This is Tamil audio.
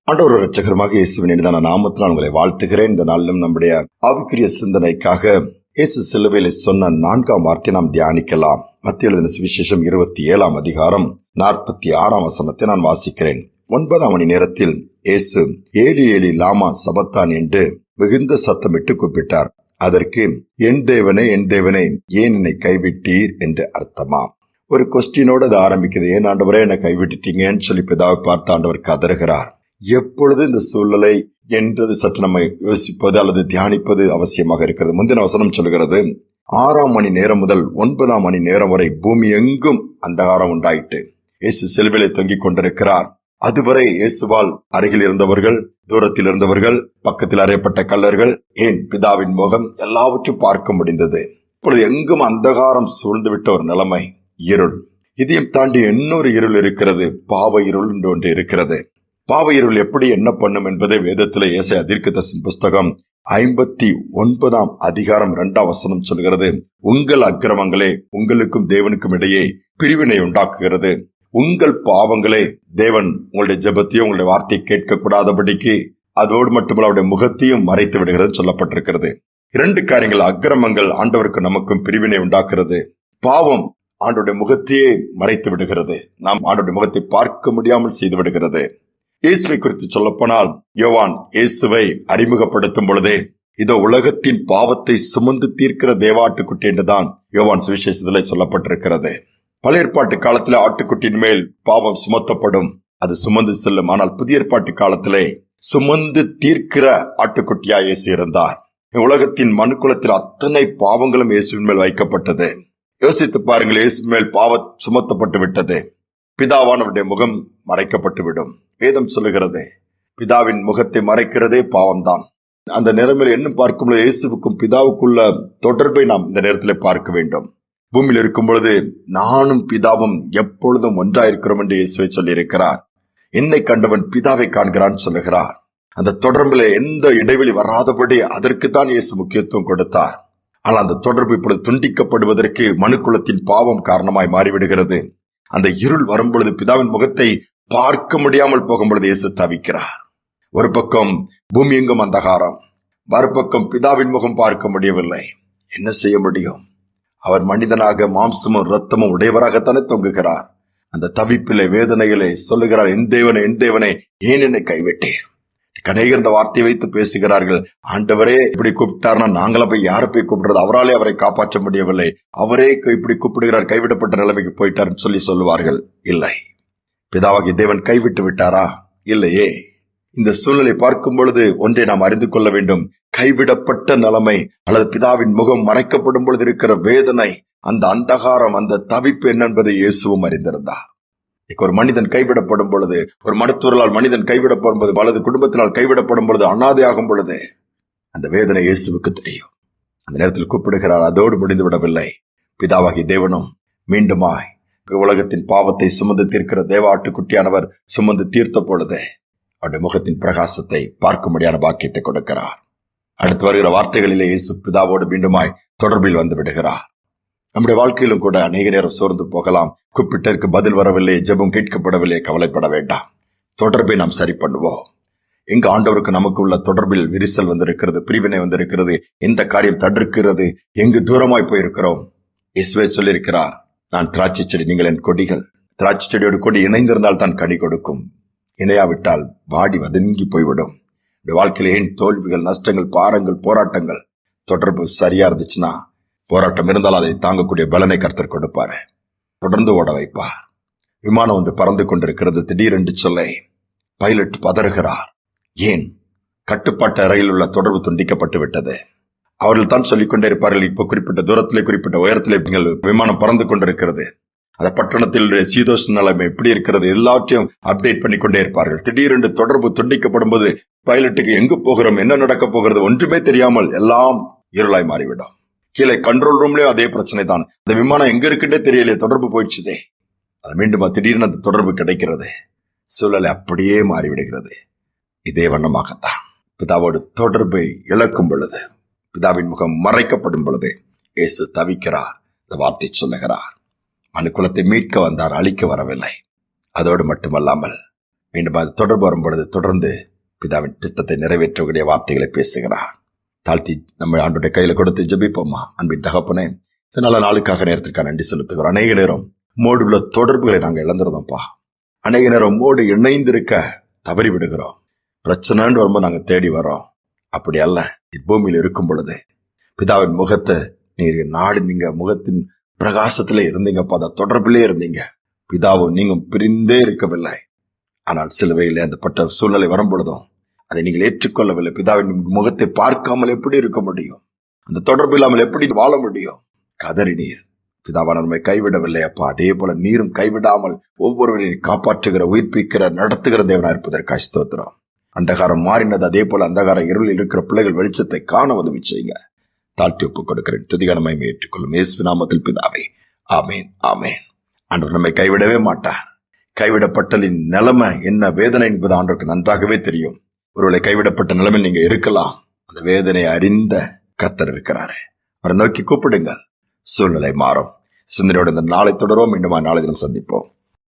ஆண்டவர் இரட்சகருமாக இயேசுவின் இனிதான நாமத்தினால் உங்களை வாழ்த்துகிறேன். இந்த நாளிலும் நம்முடைய ஆவிக்குரிய சிந்தனைக்காக இயேசு சிலுவையிலே சொன்ன 4ஆம் வார்த்தை நாம் தியானிக்கலாம். மத்திய எழுதின சுவிசேஷம் 27ஆம் அதிகாரம் 46ஆம் வசனத்தை நான் வாசிக்கிறேன். 9ஆம் மணி நேரத்தில் இயேசு ஏலி ஏலி லாமா சபத்தான் என்று மிகுந்த சத்தமிட்டு கூப்பிட்டார். அதற்கு என் தேவனே ஏன் என்னை கைவிட்டீர் என்று அர்த்தமாம். ஒரு கொஸ்டினோடு அது ஆரம்பிக்குது. ஏன் ஆண்டவரே என்னை கைவிட்டுட்டீங்கன்னு சொல்லி பிதாவை பார்த்து ஆண்டவர் கதறுகிறார். எப்பொழுது இந்த சூழ்நிலை என்றது சற்று நம்ம யோசிப்பது அல்லது தியானிப்பது அவசியமாக இருக்கிறது. முந்தின வசனம் சொல்கிறது, 6ஆம் மணி நேரம் முதல் 9ஆம் மணி நேரம் வரை பூமி எங்கும் அந்தகாரம் உண்டாயிட்டு இயேசு சிலுவையிலே தொங்கிக் கொண்டிருக்கிறார். அதுவரை இயேசுவால் அருகில் இருந்தவர்கள், தூரத்தில் இருந்தவர்கள், பக்கத்தில் அறையப்பட்ட கல்லர்கள், ஏன் பிதாவின் முகம் எல்லாவற்றையும் பார்க்க முடிந்தது. இப்பொழுது எங்கும் அந்தகாரம் சூழ்ந்துவிட்ட ஒரு நிலைமை, இருள். இதையும் தாண்டி இன்னொரு இருள் இருக்கிறது, பாவ இருள் என்று ஒன்று இருக்கிறது. பாவ இருள் எப்படி என்ன பண்ணும் என்பதை வேதத்திலே ஏசாயா தீர்க்கதரிசியின் புஸ்தகம் 59ஆம் அதிகாரம் 2ஆம் வசனம் சொல்கிறது. உங்கள் அக்கிரமங்களே உங்களுக்கும் தேவனுக்கும் இடையே பிரிவினை உண்டாக்குகிறது. உங்கள் பாவங்களே தேவன் உங்களுடைய ஜெபத்தையும் உங்களுடைய வார்த்தையை கேட்கக்கூடாதபடிக்கு அதோடு மட்டுமல்ல அவருடைய முகத்தையும் மறைத்து விடுகிறது சொல்லப்பட்டிருக்கிறது. 2 காரியங்கள், அக்கிரமங்கள் ஆண்டவருக்கு நமக்கும் பிரிவினை உண்டாக்குறது, பாவம் ஆண்டோடைய முகத்தையே மறைத்து விடுகிறது, நாம் ஆண்டோடைய முகத்தை பார்க்க முடியாமல் செய்து விடுகிறது. இயேசுவை குறித்து சொல்லப்போனால் யோவான் இயேசுவை அறிமுகப்படுத்தும் பொழுதே இதோ உலகத்தின் பாவத்தை சுமந்து தீர்க்கிற தேவாட்டுக்குட்டி என்றுதான் யோவான் சுவிசேஷத்திலே சொல்லப்பட்டிருக்கிறது. பழைய ஏற்பாட்டு காலத்திலே ஆட்டுக்குட்டியின் மேல் பாவம் சுமத்தப்படும், அது சுமந்து செல்லும். ஆனால் புதிய ஏற்பாட்டு காலத்திலே சுமந்து தீர்க்கிற ஆட்டுக்குட்டியா இயேசு இருந்தார். உலகத்தின் மனுக்குலத்தில் அத்தனை பாவங்களும் இயேசுவின் மேல் வைக்கப்பட்டது. யோசித்து பாருங்கள், இயேசு மேல் பாவம் சுமத்தப்பட்டு விட்டது. பிதாவானவருடைய முகம் மறைக்கப்பட்டு விடும். வேதம் சொல்லுகிறது, பிதாவின் முகத்தை மறைக்கிறதே பாவம்தான். அந்த நிலைமையில் என்ன பார்க்கும்போது இயேசுவுக்கும் பிதாவுக்குள்ள தொடர்பை நாம் இந்த நேரத்தில் பார்க்க வேண்டும். பூமியில் இருக்கும் பொழுது நானும் பிதாவும் எப்பொழுதும் ஒன்றாயிருக்கிறோம் என்று இயேசுவை சொல்லியிருக்கிறார். என்னை கண்டவன் பிதாவை காண்கிறான் சொல்லுகிறார். அந்த தொடர்பில் எந்த இடைவெளி வராதபடி அதற்குத்தான் இயேசு முக்கியத்துவம் கொடுத்தார். ஆனால் அந்த தொடர்பு இப்பொழுது துண்டிக்கப்படுவதற்கு மனுக்குலத்தின் பாவம் காரணமாய் மாறிவிடுகிறது. அந்த இருள் வரும் பொழுது பிதாவின் முகத்தை பார்க்க முடியாமல் போகும் பொழுது இயேசு தவிக்கிறார். ஒரு பக்கம் பூமி எங்கும் அந்தகாரம், மறுபக்கம் பிதாவின் முகம் பார்க்க முடியவில்லை. என்ன செய்ய முடியும்? அவர் மனிதனாக மாம்சமும் இரத்தமும் உடையவராகத்தானே தொங்குகிறார். அந்த தவிப்பிலே வேதனைகளை சொல்லுகிறார், என் தேவனே ஏன் என்னை கைவிட்டீர்? கனேகர் இந்த வார்த்தையை வைத்து பேசுகிறார்கள். ஆண்டவரே இப்படி கூப்பிட்டார்னா நாங்கள போய் யாரை போய் கூப்பிடுறது? அவராலே அவரை காப்பாற்ற முடியவில்லை, அவரே இப்படி கூப்பிடுகிறார், கைவிடப்பட்ட நிலைமைக்கு போயிட்டார்னு சொல்லுவார்கள். இல்லை, பிதாவாகிய தேவன் கைவிட்டு விட்டாரா? இல்லையே. இந்த சூழ்நிலை பார்க்கும் பொழுது ஒன்றை நாம் அறிந்து கொள்ள வேண்டும். கைவிடப்பட்ட நிலைமை அல்லது பிதாவின் முகம் மறைக்கப்படும் பொழுது இருக்கிற வேதனை, அந்த அந்தகாரம், அந்த தவிப்பு என்ன என்பதை இயேசுவும் அறிந்திருந்தார். ஒரு மனிதன் கைவிடப்படும் பொழுது, ஒரு மருத்துவரால் மனிதன் கைவிடப்படும் பொழுது, அல்லது குடும்பத்தினால் கைவிடப்படும் பொழுது, அனாதையாகும் பொழுது அந்த வேதனை இயேசுவுக்கு தெரியும். அந்த நேரத்தில் கூப்பிடுகிறார். அதோடு முடிந்து விடவில்லை. பிதாவாகி தேவனும் மீண்டுமாய் உலகத்தின் பாவத்தை சுமந்து தீர்க்கிற தேவ ஆட்டுக்குட்டியானவர் சுமந்து தீர்த்த பொழுது அவருடைய முகத்தின் பிரகாசத்தை பார்க்கும்படியான பாக்கியத்தை கொடுக்கிறார். அடுத்து வருகிற வார்த்தைகளிலே இயேசு பிதாவோடு மீண்டுமாய் தொடர்பில் வந்து விடுகிறார். நம்முடைய வாழ்க்கையிலும் கூட அநேக நேரம் சோர்ந்து போகலாம். கூப்பிட்டதற்கு பதில் வரவில்லை, ஜெபம் கேட்கப்படவில்லை, கவலைப்பட வேண்டாம். தொடர்பை நாம் சரி பண்ணுவோம். எங்க ஆண்டவருக்கு நமக்கு உள்ள தொடர்பில் விரிசல் வந்திருக்கிறது, பிரிவினை வந்திருக்கிறது, எந்த காரியம் தடுக்கிறது, எங்கு தூரமாய் போயிருக்கிறோம்? இயேசுவே சொல்லியிருக்கிறார், நான் திராட்சை செடி, நீங்கள் என் கொடிகள். திராட்சை செடியோடு கொடி இணைந்திருந்தால் தான் கனி கொடுக்கும், இணையாவிட்டால் வாடி வதங்கி போய்விடும். வாழ்க்கையில் ஏன் தோல்விகள், நஷ்டங்கள், பாரங்கள், போராட்டங்கள், தொடர்பு சரியா இருந்துச்சுன்னா, போராட்டம் இருந்தால் அதை தாங்கக்கூடிய பலனை கர்த்தர் கொடுப்பாரு. தொடர்ந்து ஓட வைப்பார். விமானம் ஒன்று பறந்து கொண்டிருக்கிறது. திடீரென்று சொல்ல பைலட் பதறுகிறார். ஏன்? கட்டுப்பாட்டு அறையில் உள்ள தொடர்பு துண்டிக்கப்பட்டு விட்டது. அவர்கள் தான் சொல்லிக்கொண்டே இருப்பார்கள், இப்போ குறிப்பிட்ட தூரத்திலே, குறிப்பிட்ட உயரத்திலே விமானம் பறந்து கொண்டிருக்கிறது, அந்த பட்டணத்தில் சீதோஷ நிலைமை எப்படி இருக்கிறது, எல்லாவற்றையும் அப்டேட் பண்ணிக்கொண்டே இருப்பார்கள். திடீரென்று தொடர்பு துண்டிக்கப்படும் போது பைலட்டுக்கு எங்கு போகிறோம், என்ன நடக்க போகிறது ஒன்றுமே தெரியாமல் எல்லாம் இருளாய் மாறிவிடும். கீழே கண்ட்ரோல் ரூம்லயும் அதே பிரச்சனை தான். அந்த விமானம் எங்க இருக்குன்னே தெரியலையே, தொடர்பு போயிடுச்சுதே. அது மீண்டும் திடீர்னு அந்த தொடர்பு கிடைக்கிறது, சூழலை அப்படியே மாறிவிடுகிறது. இதே வண்ணமாகத்தான் பிதாவோடு தொடர்பை இழக்கும் பொழுது, பிதாவின் முகம் மறைக்கப்படும் பொழுது இயேசு தவிக்கிறார். இந்த வார்த்தை சொல்லுகிறார், மனுக்குலத்தை மீட்க வந்தார், அழிக்க வரவில்லை. அதோடு மட்டுமல்லாமல் மீண்டும் அது தொடர்பு வரும் பொழுது தொடர்ந்து பிதாவின் திட்டத்தை நிறைவேற்றக்கூடிய வார்த்தைகளை பேசுகிறார். தாழ்த்தி நம்ம ஆண்டோட கையில கொடுத்து ஜெபிப்போமா. அன்பின் தகப்பனே, இந்த நல்ல நாளுக்காக நேரத்திற்காக நன்றி செலுத்துகிறோம். அநேக நேரம் மோடு உள்ள தொடர்புகளை நாங்கள் இழந்துருந்தோம்ப்பா. அநேக நேரம் மோடு இணைந்திருக்க தவறி விடுகிறோம். பிரச்சனைன்னு வரும்போது நாங்கள் தேடி வரோம். அப்படி அல்ல, பூமியில் இருக்கும் பொழுது பிதாவின் முகத்தை நீங்க முகத்தின் பிரகாசத்திலே இருந்தீங்கப்பா. அந்த தொடர்பிலே இருந்தீங்க. பிதாவும் நீங்க பிரிந்தே இருக்கவில்லை. ஆனால் சிலுவையில் அந்த பட்ட சூழ்நிலை வரும் பொழுதும் அதை நீங்கள் ஏற்றுக்கொள்ளவில்லை. பிதாவின் முகத்தை பார்க்காமல் எப்படி இருக்க முடியும்? அந்த தொடர்பு இல்லாமல் எப்படி வாழ முடியும்? கதறி நீர். பிதாவான நம்மை கைவிடவில்லை அப்பா. அதே போல நீரும் கைவிடாமல் ஒவ்வொருவரையும் காப்பாற்றுகிற, உயிர்ப்பிக்கிற, நடத்துகிற தேவனா இருப்பதற்காக ஸ்தோத்திரம். அந்தகாரம் மாறினது, அதே போல அந்தகார இருளில் இருக்கிற பிள்ளைகள் வெளிச்சத்தை காண உதவி செய்யுங்க. தாழ்த்தி ஒப்புக் கொடுக்கிறேன். துதிகரமை ஏற்றுக்கொள்ளும் இயேசு நாமத்தில் பிதாவே, ஆமேன், ஆமேன். ஆண்டவர் நம்மை கைவிடவே மாட்டார். கைவிடப்பட்டதின் நிலைமை என்ன வேதனை என்பது ஆண்டவருக்கு நன்றாகவே தெரியும். ஒருவேளை கைவிடப்பட்ட நிலைமை நீங்க இருக்கலாம். அந்த வேதனை அறிந்த கர்த்தர் இருக்கிறாரு. அவரை நோக்கி கூப்பிடுங்கள், சூழ்நிலை மாறும். சிந்தனையோட இந்த நாளை தொடரும். மீண்டும் நாளை தினம் சந்திப்போம்.